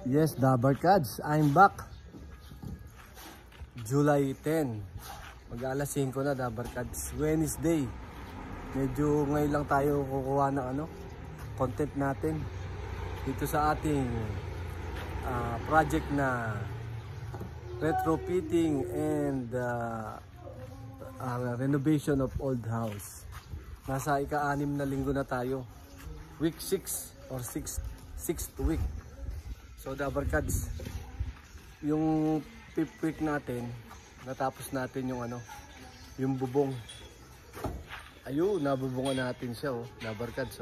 Yes, Dabarkads, I'm back. July 10. Mag-alas 5 na, Dabarkads. Wednesday. Medyo ngayon lang tayo kukuha ng content natin dito sa ating project na retrofitting and renovation of old house. Nasa ika-6 na linggo na tayo. Week 6 or 6th week. So Dabarkads, yung 5th week natin, natapos natin yung bubong. Ayun, nabubungan natin siya, Dabarkads,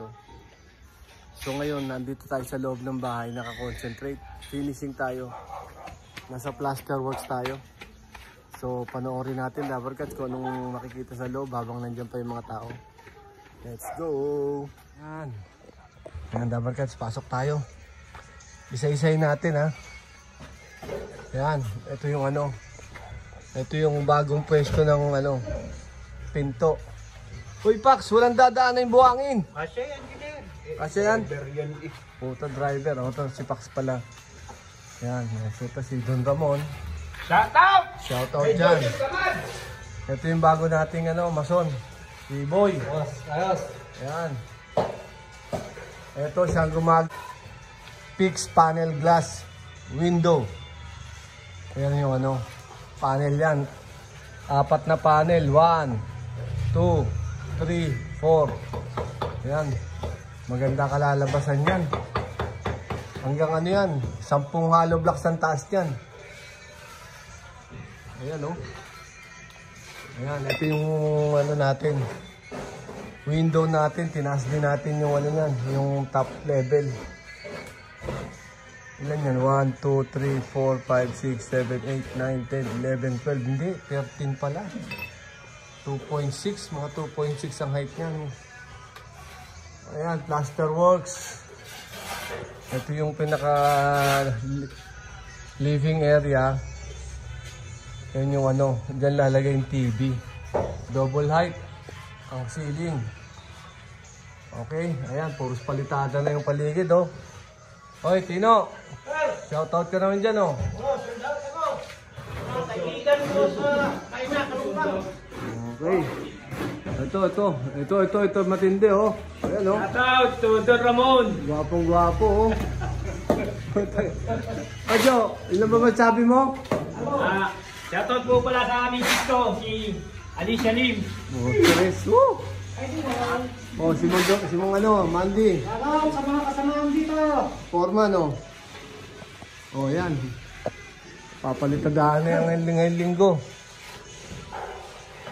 So ngayon, nandito tayo sa loob ng bahay, nakakonsentrate. Finishing tayo. Nasa plaster works tayo. So panoorin natin, Dabarkads, kung anong makikita sa loob habang nandiyan pa yung mga tao. Let's go! Yan. Yan, Dabarkads, pasok tayo. Isa-isayin natin, ha. Yan, ito yung ito yung bagong pwesto ng pinto. Uy, Pax, walang dadaan na yung buhangin. Asya yan, engineer. Kasi yan. Puta driver, ito si Pax pala. Yan, ito si Don Ramon. Shout out! Shout out dyan. Ito yung bago nating mason. Si Boy. Ayos. Yan. Ito siyang fixed panel glass window. Ayan yung panel yan. 4 na panel. 1, 2, 3, 4. Ayan. Maganda kalalabasan yan. Hanggang yan. 10 hollow blocks ang taas yan. Ayan Ayan. Ito yung natin. Window natin. Tinaas din natin yung yan. Yung top level. Ilan yan? 1, 2, 3, 4, 5, 6, 7, 8, 9, 10, 11, 12. Hindi, 13 pala. 2.6. Mga 2.6 ang height niyan. Ayan, plaster works. Ito yung pinaka living area. Yan yung dyan lalagay yung TV. Double height ang ceiling. Okay, ayan, puros palitada na yung paligid, Hoy, Tino. Shoutout ka naman dyan, Shoutout ako. Mga kaibigan ko sa Kaina, Kalumpang. Okay. Ito, matindi, Ayan, Shoutout to Don Ramon. Gwapong-gwapo, Adjo, ilan ba masabi mo? Shoutout po pala sa aming sisto, si Alicia Lim. Tres. Si Mong Mandy. Shoutout sa mga kasamahan dito. Foreman, yan. Papalitadaan na yung ngayong linggo.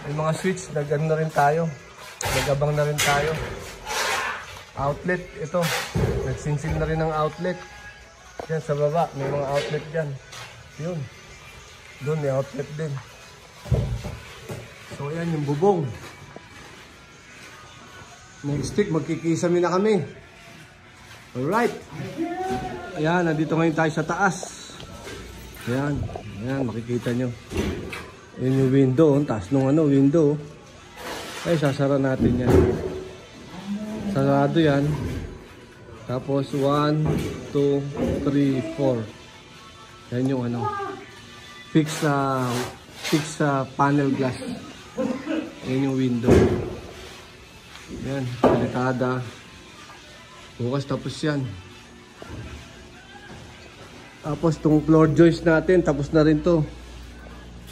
May mga switch, nag-ano na rin tayo. Nag-abang na rin tayo. Outlet, ito. Nagsinsil na rin ang outlet. Yan sa baba, may mga outlet dyan. Yun. Doon may outlet din. So yan yung bubong. Next week, magkikisami na kami. Alright. Ayan, nandito ngayon tayo sa taas. Ayan, makikita nyo. Ayan yung window, taas nung window. Ay, sasara natin yan. Sarado yan. Tapos 1, 2, 3, 4. Yan yung fix panel glass. Yan yung window. Yan, palitada. Bukas tapos yan. Tapos itong floor joist natin, tapos na rin to.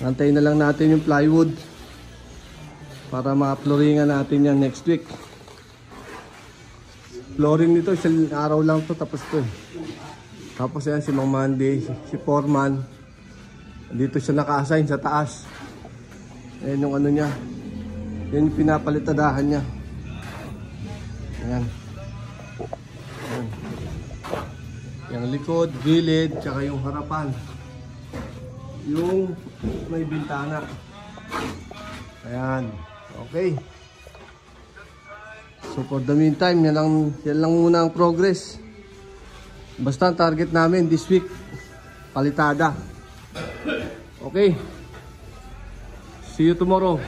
Antayin na lang natin yung plywood para ma-flooringan natin yan next week. Flooring nito, isang araw lang to, tapos to. Tapos yan si Mang Mandy, si Foreman. Dito siya naka-assign sa taas. Ayan yung niya. Yan yung pinapalitadahan niya. Ayan. Ayan. Yung likod, gilid, tsaka yung harapan. Yung may bintana. Ayan. Okay. So for the meantime, yan lang muna ang progress. Basta ang target namin this week, palitada. Okay. See you tomorrow.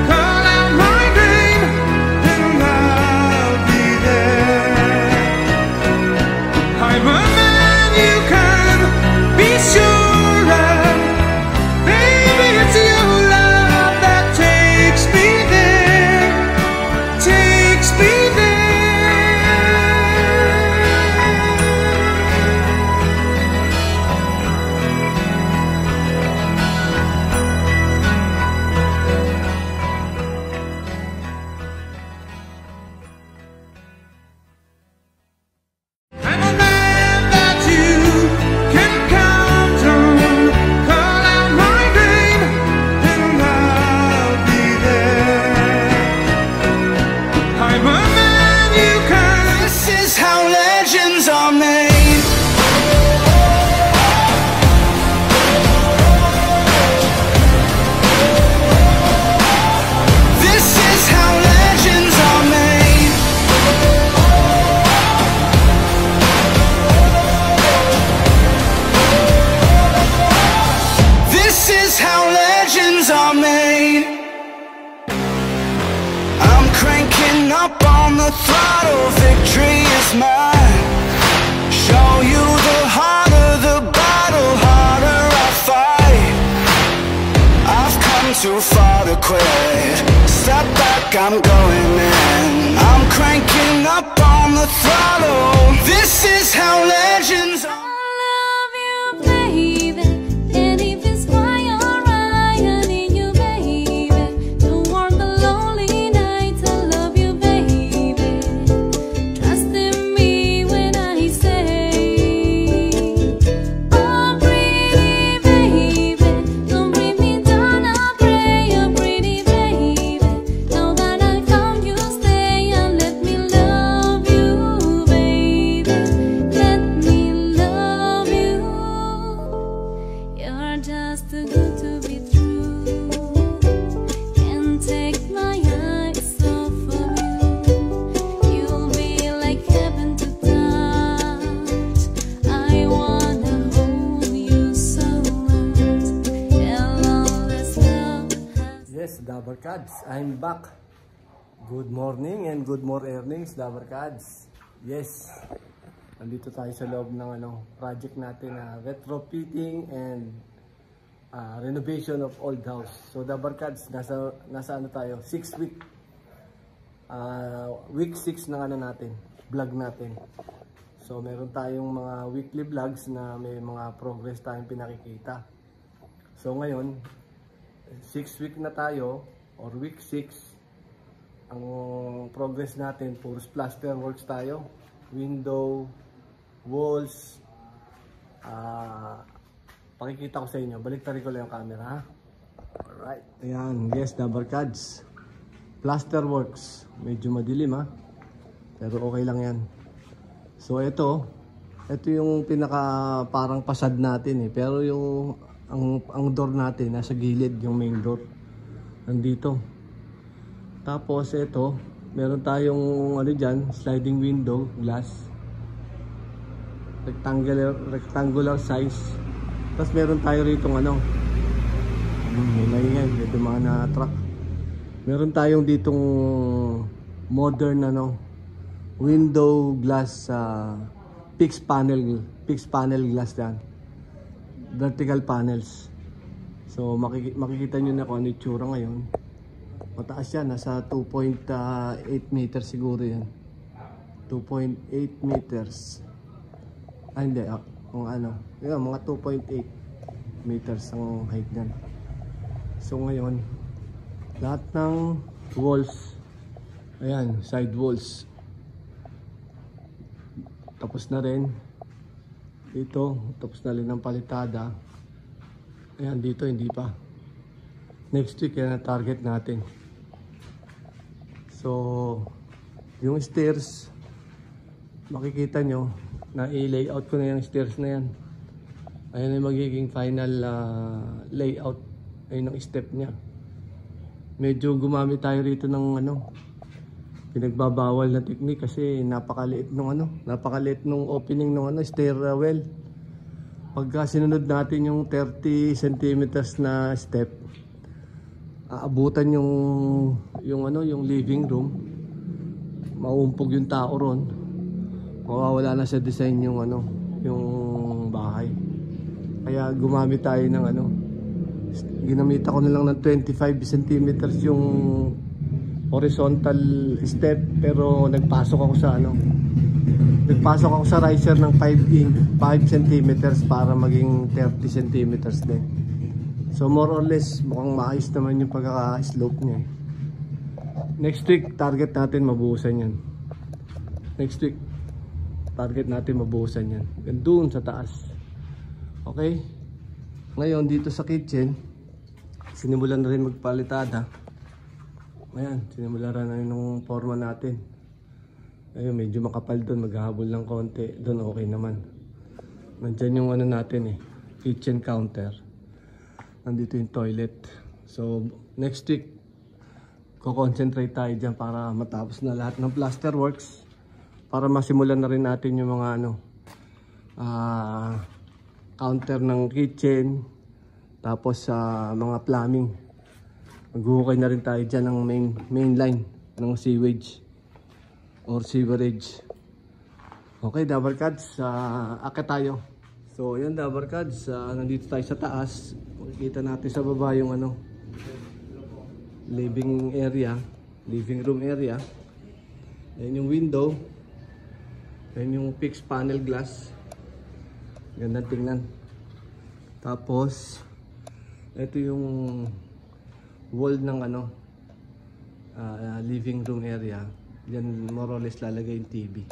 Call out my name and I'll be there. the throttle, victory is mine. Show you the harder the battle, harder I fight. I've come too far to quit. Step back, I'm going in. I'm cranking up on the throttle. This is how legends are. Dabarkads, I'm back. Good morning and good more earnings, Dabarkads. Yes, nandito tayo sa loob ng project natin na retrofitting and renovation of old house. So Dabarkads, nasa ano tayo, 6 week. Week 6 ng natin, vlog natin. So meron tayong mga weekly vlogs na may mga progress tayong pinakikita. So ngayon, 6 week na tayo or week 6. Ang progress natin puro plaster works tayo, window, walls. Pakikita ko sa inyo, baliktarin ko lang yung camera, ha. Alright, ayan, yes, Dabarkads, plaster works. Medyo madilim, ha, pero okay lang yan. So ito yung pinaka parang pasad natin, pero yung ang door natin nasa gilid, yung main door nandito. Tapos ito, meron tayong dyan, sliding window glass, rectangular size. Tapos meron tayo rito may maingay, may mga na truck. Meron tayong ditong modern window glass, fixed panel glass yan, vertical panels. So makikita nyo na kung ano yung tsura ngayon. Mataas yan, nasa 2.8 meters siguro yan. 2.8 meters. Hindi, yun, mga 2.8 meters ang height nyan. So ngayon, lahat ng walls, ayan, side walls, tapos na rin. Dito, tapos na rin ang palitada. Ayan, dito hindi pa. Next week yan ang target natin. So, yung stairs, makikita nyo, na i-layout ko na yung stairs na yan. Ayan yung magiging final layout. Ayun ang step nya. Medyo gumamit tayo rito ng pinagbabawal na technique kasi napakaliit nung opening ng stairwell. Pagka sinunod natin yung 30 centimeters na step, aabutan yung living room, mauumpog yung tao ron, mawawala na sa design yung bahay. Kaya gumamit tayo ng ginamit ako na lang ng 25 centimeters yung horizontal step, pero nagpasok ako sa riser ng 5 centimeters para maging 30 centimeters din. So more or less mukhang maayos naman yung pagkaka-slope niya. Next week target natin mabuhusan yan. Doon sa taas. Okay? Ngayon dito sa kitchen, sinimulan na rin magpalitada. Ayan, sinimulan na rin yung forma natin. Ayun, medyo makapal doon, maghahabol ng konti. Doon okay naman. Nandyan yung natin kitchen counter. Nandito yung toilet. So next week ko-concentrate tayo dyan para matapos na lahat ng plaster works, para masimulan na rin natin yung mga counter ng kitchen, tapos sa mga plumbing. Maghuhukay na rin tayo dyan ng main line ng sewage. or sewerage. Okay, Dabarkads, akit tayo. So yun, Dabarkads, nandito tayo sa taas. Makikita natin sa baba yung living room area. Ayan yung window. Ayan yung fixed panel glass. Ganda tingnan. Tapos ito yung wall ng living room area. Diyan more or less lalagay yung TV.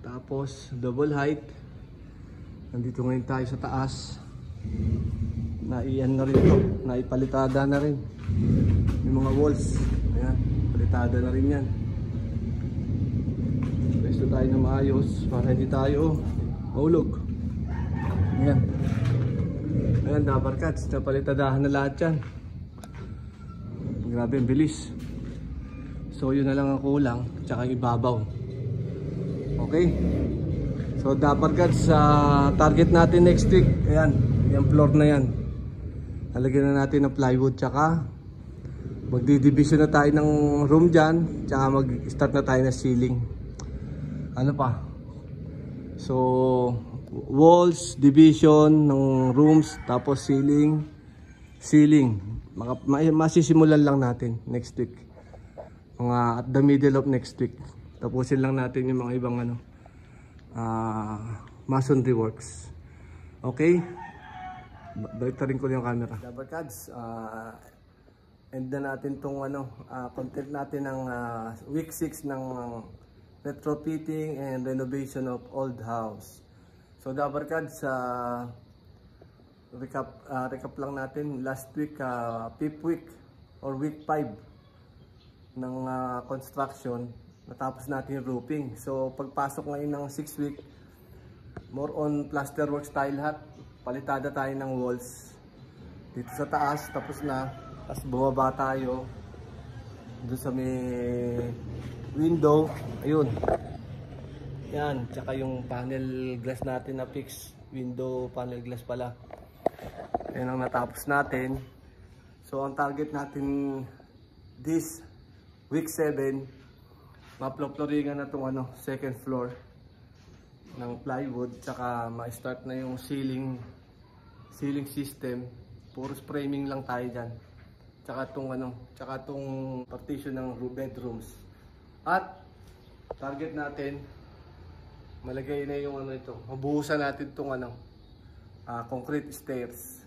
Tapos double height. Nandito ngayon tayo sa taas. Naiyan na rin to. Naipalitada na rin yung mga walls. Ayan, palitada na rin yan. Pwesto tayo na maayos para hindi tayo mahulog. Ayan. Ayan, Dabarkads, napalitadahan na lahat yan. Grabe ang bilis. So yun na lang ang kulang, tsaka ibabaw. Okay. So Dabarkads, target natin next week. Ayan, yung floor na yan. Halagyan na natin ng plywood, tsaka magdidivision na tayo ng room dyan, tsaka mag-start na tayo ng ceiling. Ano pa? So walls, division ng rooms, tapos ceiling. Masisimulan lang natin next week. Mga at the middle of next week. Tapusin lang natin yung mga ibang masonry works. Okay? Balik rin ko yung camera. Dabarkads, end na natin tong content natin ng week 6 ng retrofitting and renovation of old house. So Dabarkads, recap lang natin. Last week, 5th week or week 5 ng construction, natapos natin yung roofing. So pagpasok ngayon ng 6th week, more on plaster works tayo lahat. Palitada tayo ng walls dito sa taas, tapos na. Tapos bumaba tayo doon sa may window, ayun yan, tsaka yung panel glass natin na fix window panel glass pala, yan ang natapos natin. So ang target natin this week 7, maplo-flooringan na itong second floor ng plywood, tsaka ma-start na yung ceiling system. Puro framing lang tayo dyan, tsaka itong partition ng bedrooms. At target natin, malagay na yung mabuhusan natin itong concrete stairs.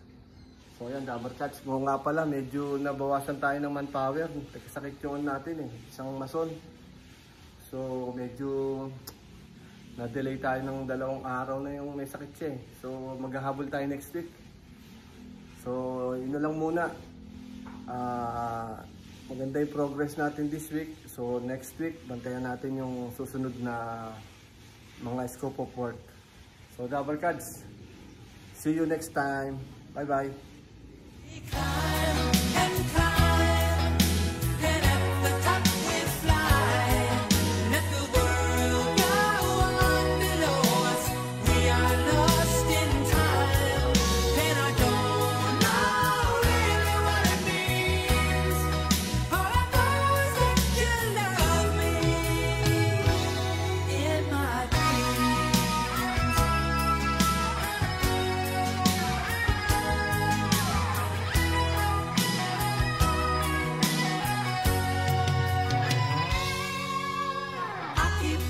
So yan, Dabarkads, mo nga pala, medyo nabawasan tayo ng manpower. Sakit yung natin isang mason. So medyo na-delay tayo ng 2 araw na yung may sakit siya. So maghahabol tayo next week. So yun na lang muna. Maganda yung progress natin this week. So next week, bantayan natin yung susunod na mga scope of work. So Dabarkads, see you next time. Bye bye. Keep